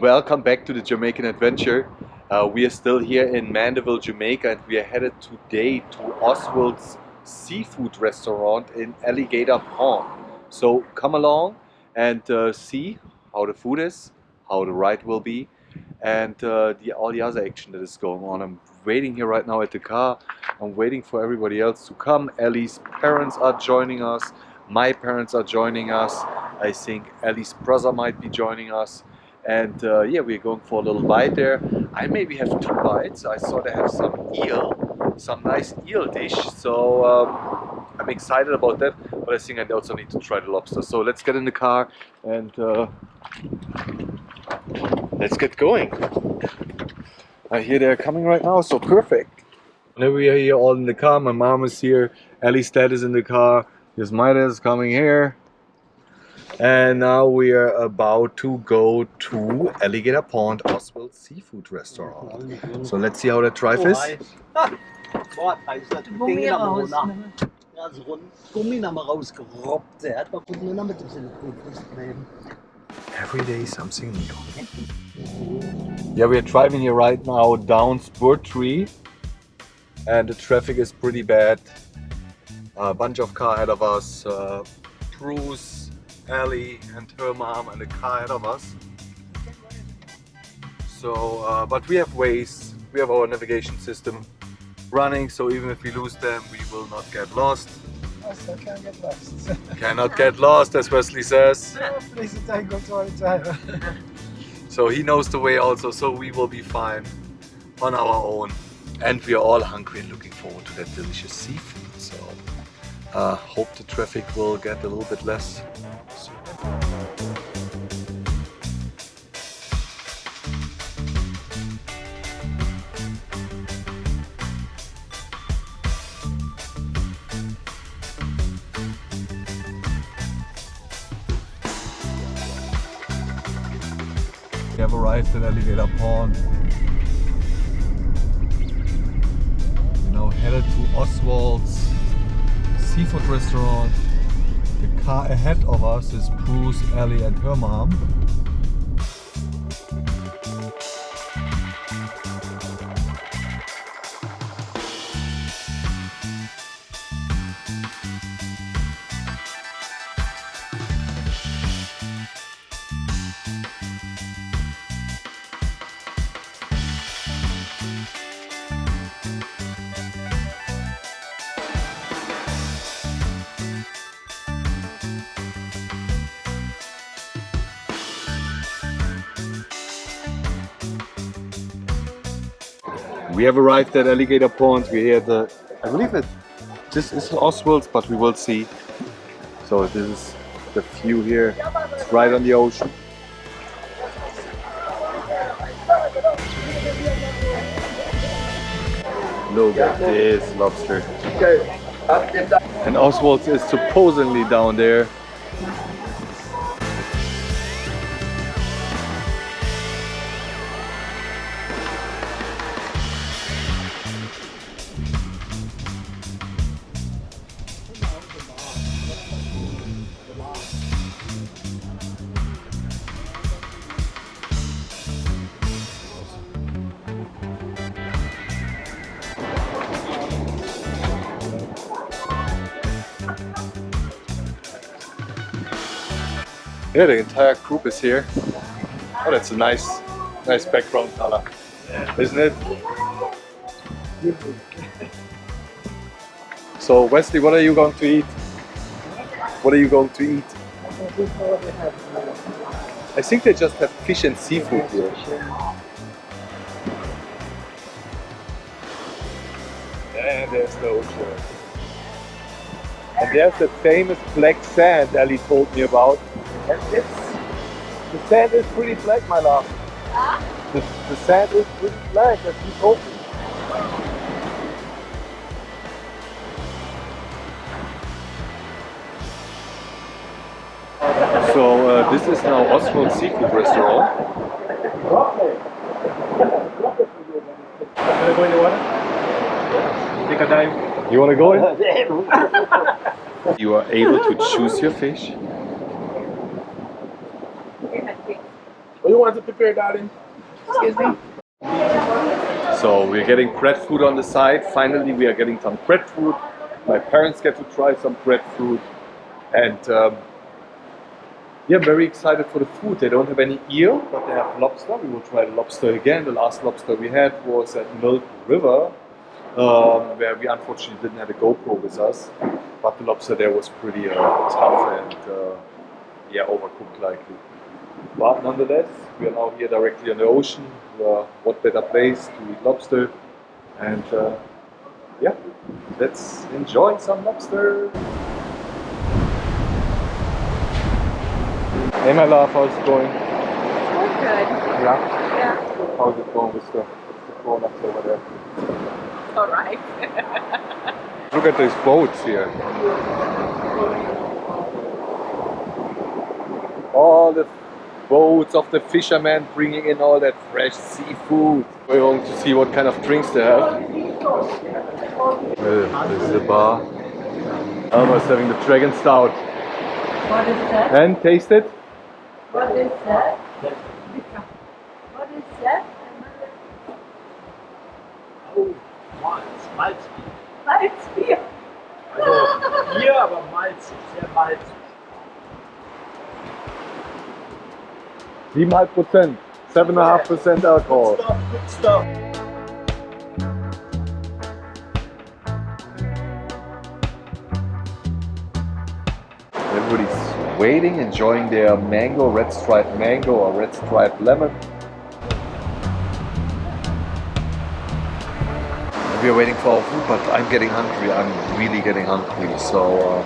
welcome back to the Jamaican adventure. We are still here in Mandeville, Jamaica, and we are headed today to Oswald's seafood restaurant in Alligator Pond. So come along and see how the food is, how the ride will be, and all the other action that is going on. I'm waiting here right now at the car. I'm waiting for everybody else to come. Ellie's parents are joining us. My parents are joining us. I think Ellie's brother might be joining us. And yeah, we're going for a little bite there. I maybe have 2 bites. I saw they have some eel, some nice eel dish. So I'm excited about that. But I think I also need to try the lobster. So let's get in the car and let's get going. I hear they're coming right now, so perfect. Now we are here all in the car. My mom is here. Ellie's dad is in the car. Here's my dad is coming here. And now we are about to go to Alligator Pond, Oswald Seafood Restaurant. So let's see how that drive is. Every day something new. Yeah, we are driving here right now down Spur Tree. And the traffic is pretty bad. A bunch of cars ahead of us. Bruce, Ellie and her mom and the car ahead of us. So, but we have Waze, we have our navigation system running, so even if we lose them, we will not get lost. Also can't get lost. Cannot get lost, as Wesley says. Places I go to all the time. So he knows the way also, so we will be fine on our own. And we are all hungry and looking forward to that delicious seafood. So hope the traffic will get a little bit less. We have arrived at Alligator Pond. We're now headed to Oswald's seafood restaurant. The car ahead of us is Bruce, Ellie and her mom. We have arrived at Alligator Pond. We're here I believe this is Oswald's, but we will see. So this is the view here. It's right on the ocean. Look at this lobster. And Oswald's is supposedly down there. Yeah, the entire group is here. Oh, that's a nice background color, isn't it? So Wesley, what are you going to eat? What are you going to eat? I think they just have fish and seafood here. And there's the ocean. And there's the famous black sand Ellie told me about. And the sand is pretty black, my love. Huh? The sand is pretty black, as she told me. So this is now Oswald Seafood Restaurant. Wanna go in the water? Take a dive. You wanna go in? You are able to choose your fish. What you want to prepare, darling? Excuse me? So we're getting breadfruit on the side. Finally, we are getting some breadfruit. My parents get to try some breadfruit, and yeah, I'm very excited for the food. They don't have any eel, but they have lobster. We will try the lobster again. The last lobster we had was at Milk River, where we unfortunately didn't have a GoPro with us. But the lobster there was pretty tough and yeah, overcooked likely. But nonetheless, we are now here directly on the ocean. What better place to eat lobster? And yeah, let's enjoy some lobster. Hey my love, how's it going? It's good. Yeah? Yeah. How's it going with the products over there? Alright. Look at these boats here. All the boats of the fishermen bringing in all that fresh seafood. We're going to see what kind of drinks they have. This is the bar. Almost having the dragon stout. What is that? And taste it. What is that? What is that? Oh, Malzbier. Malzbier. Also Bier, aber malzig, sehr malzig. 7,5%. 7,5% alcohol. Good stuff, good stuff. Everybody's waiting, enjoying their mango, red striped mango or red striped lemon. And we are waiting for our food, but I'm getting hungry. I'm really getting hungry. So,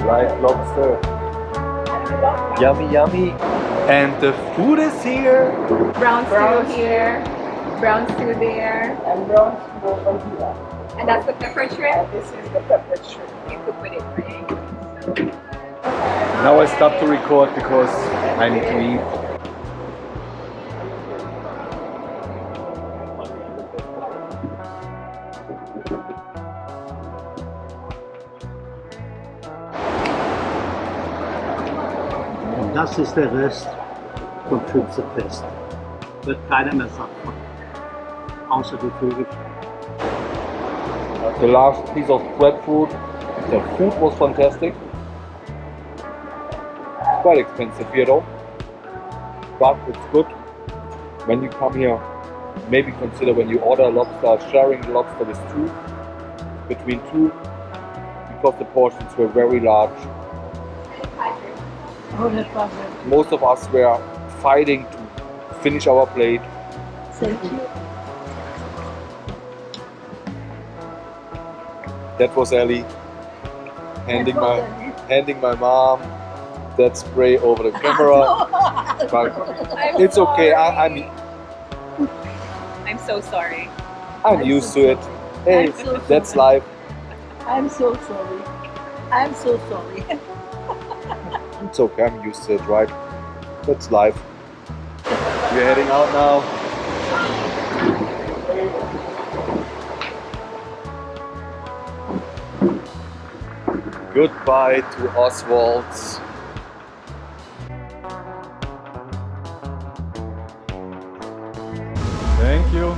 live lobster. Yummy, yummy. And the food is here. Brown stew here, brown stew there, And brown stew over here. and that's the pepper shrimp. This is the pepper shrimp. You cook with it, right? Now I stop to record because I need to eat. Und das ist der Rest vom Schützenfest. Wird keiner mehr satt von. Außer die Vögel. The last piece of breadfruit. The food was fantastic. It's quite expensive here though, but it's good. When you come here, maybe consider when you order lobster, sharing the lobster with two, between two, because the portions were very large. Oh, that was it. Most of us were fighting to finish our plate. Thank you. That was Ellie handing my mom that spray over the camera. But I'm it's okay. sorry. I'm so sorry. I'm used to it. Hey, I'm so that's sorry. life. I'm so sorry. I'm so sorry. It's okay. I'm used to it, right? That's life. We're heading out now. Goodbye to Oswald's. Thank you.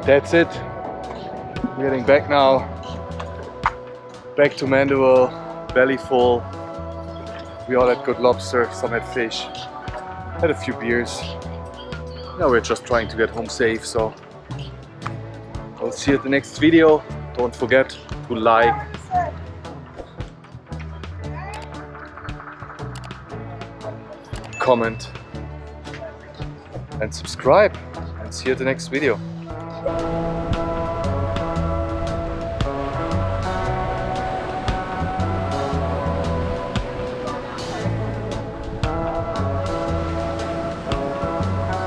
That's it. We're getting back now. Back to Mandeville, belly full. We all had good lobster, some had fish, had a few beers. Now we're just trying to get home safe, so we'll see you at the next video. Don't forget to like, comment and subscribe, and see you at the next video.